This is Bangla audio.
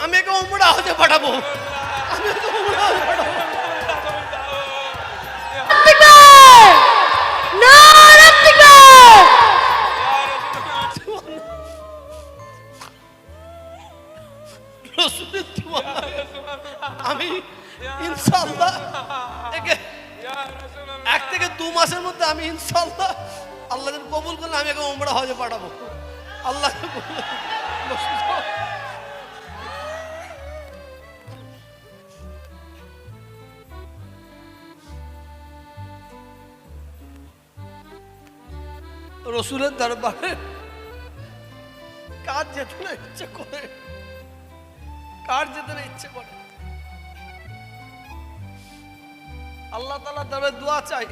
আমি একে উমরা হজে পাঠাবো। আমি একে উমরা হজে পাঠাবো। আমি ইনশাআল্লাহ একে 1 থেকে 2 মাসের মধ্যে আমি ইনশাআল্লাহ আল্লাহ যদি কবুল করলে আমি একে উমরা হজে পাঠাবো। আল্লাহ রসুলের দরবারে কার যেতে না ইচ্ছে করে, কার যেতে না ইচ্ছে করে। আল্লাহ তাআলা দরবারে দোয়া চাই।